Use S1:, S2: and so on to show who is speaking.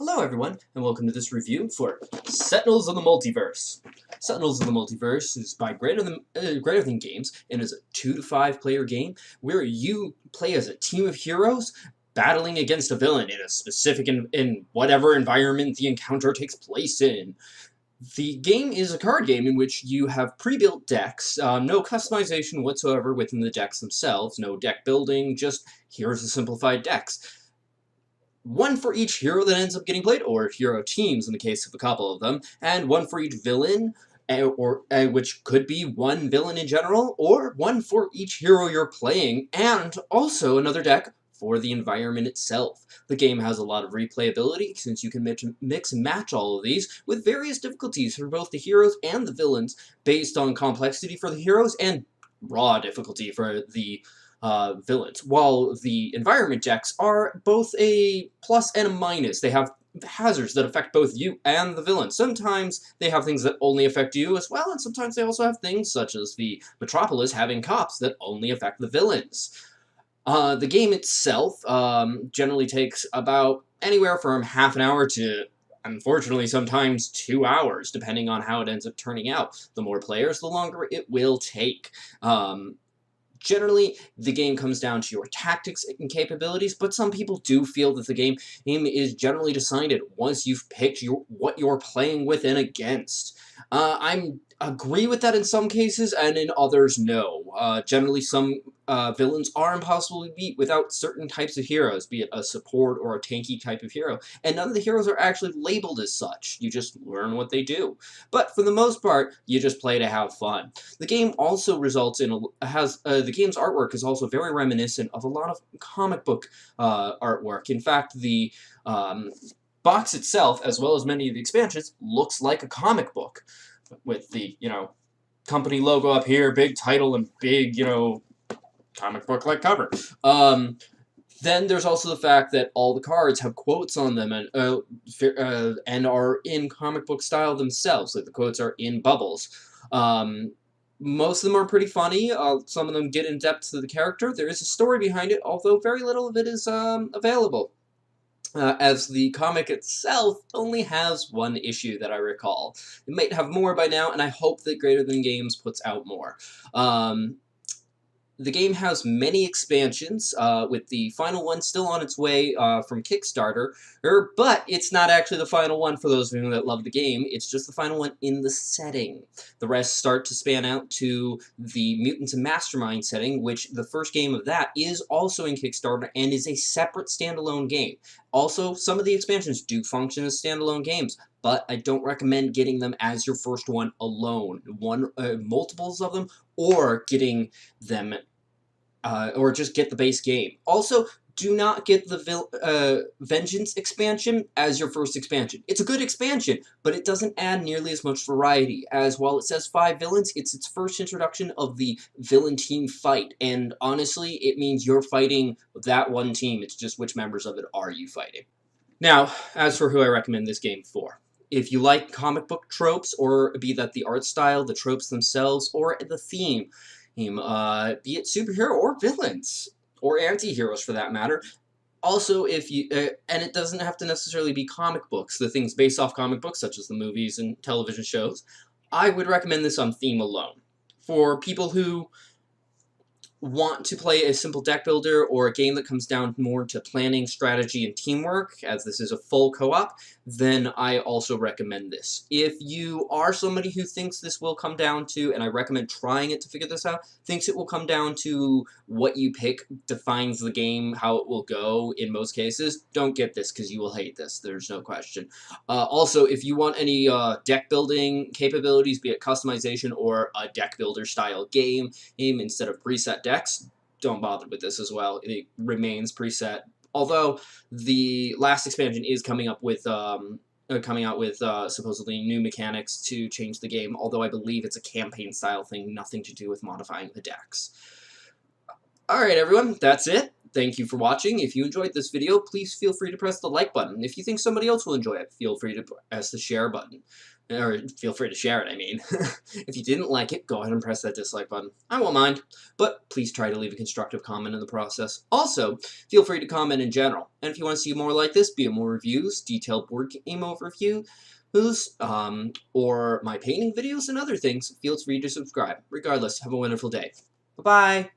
S1: Hello everyone, and welcome to this review for Sentinels of the Multiverse. Sentinels of the Multiverse is by Greater Than Games, and is a 2 to 5 player game where you play as a team of heroes battling against a villain in a specific in whatever environment the encounter takes place in. The game is a card game in which you have pre-built decks, no customization whatsoever within the decks themselves, no deck building, just here's the simplified decks. One for each hero that ends up getting played, or hero teams in the case of a couple of them, and one for each villain, which could be one villain in general, or one for each hero you're playing, and also another deck for the environment itself. The game has a lot of replayability, since you can mix and match all of these, with various difficulties for both the heroes and the villains, based on complexity for the heroes and raw difficulty for the villains, while the environment decks are both a plus and a minus. They have hazards that affect both you and the villain. Sometimes they have things that only affect you as well, and sometimes they also have things such as the Metropolis having cops that only affect the villains. The game itself generally takes about anywhere from half an hour to, unfortunately, sometimes 2 hours, depending on how it ends up turning out. The more players, the longer it will take. Generally, the game comes down to your tactics and capabilities, but some people do feel that the game is generally decided once you've picked what you're playing with and against. I agree with that in some cases, and in others, no. Generally, some villains are impossible to beat without certain types of heroes, be it a support or a tanky type of hero, and none of the heroes are actually labeled as such. You just learn what they do. But for the most part, you just play to have fun. The game also results in the game's artwork is also very reminiscent of a lot of comic book artwork. In fact, the box itself, as well as many of the expansions, looks like a comic book, with the, company logo up here, big title, and big, comic book-like cover. Then there's also the fact that all the cards have quotes on them and are in comic book style themselves. Like the quotes are in bubbles. Most of them are pretty funny. Some of them get in depth to the character. There is a story behind it, although very little of it is available. As the comic itself only has one issue that I recall. It might have more by now, and I hope that Greater Than Games puts out more. The game has many expansions, with the final one still on its way from Kickstarter, but it's not actually the final one for those of you that love the game. It's just the final one in the setting. The rest start to span out to the Mutants and Mastermind setting, which the first game of that is also in Kickstarter and is a separate standalone game. Also, some of the expansions do function as standalone games, but I don't recommend getting them as your first one alone. Multiples of them, or getting them, or just get the base game. Also, do not get the Vengeance expansion as your first expansion. It's a good expansion, but it doesn't add nearly as much variety, as while it says 5 villains, it's its first introduction of the villain team fight, and honestly, it means you're fighting that one team. It's just which members of it are you fighting. Now, as for who I recommend this game for. If you like comic book tropes, or be that the art style, the tropes themselves, or the theme, be it superhero or villains, or anti-heroes for that matter. Also, if you, and it doesn't have to necessarily be comic books, the things based off comic books, such as the movies and television shows, I would recommend this on theme alone. For people who want to play a simple deck builder, or a game that comes down more to planning, strategy, and teamwork, as this is a full co-op, then I also recommend this. If you are somebody who thinks this will come down to, and I recommend trying it to figure this out, thinks it will come down to what you pick defines the game, how it will go in most cases, don't get this because you will hate this, there's no question. Also, if you want any deck building capabilities, be it customization or a deck builder style game instead of preset decks, don't bother with this as well. It remains preset. Although the last expansion is coming out with supposedly new mechanics to change the game, although I believe it's a campaign style thing, nothing to do with modifying the decks. Alright everyone, that's it. Thank you for watching. If you enjoyed this video, please feel free to press the like button. If you think somebody else will enjoy it, feel free to press the share button. Or feel free to share it, I mean. If you didn't like it, go ahead and press that dislike button. I won't mind, but please try to leave a constructive comment in the process. Also, feel free to comment in general. And if you want to see more like this, be it more reviews, detailed board game overviews, or my painting videos and other things, feel free to subscribe. Regardless, have a wonderful day. Bye-bye!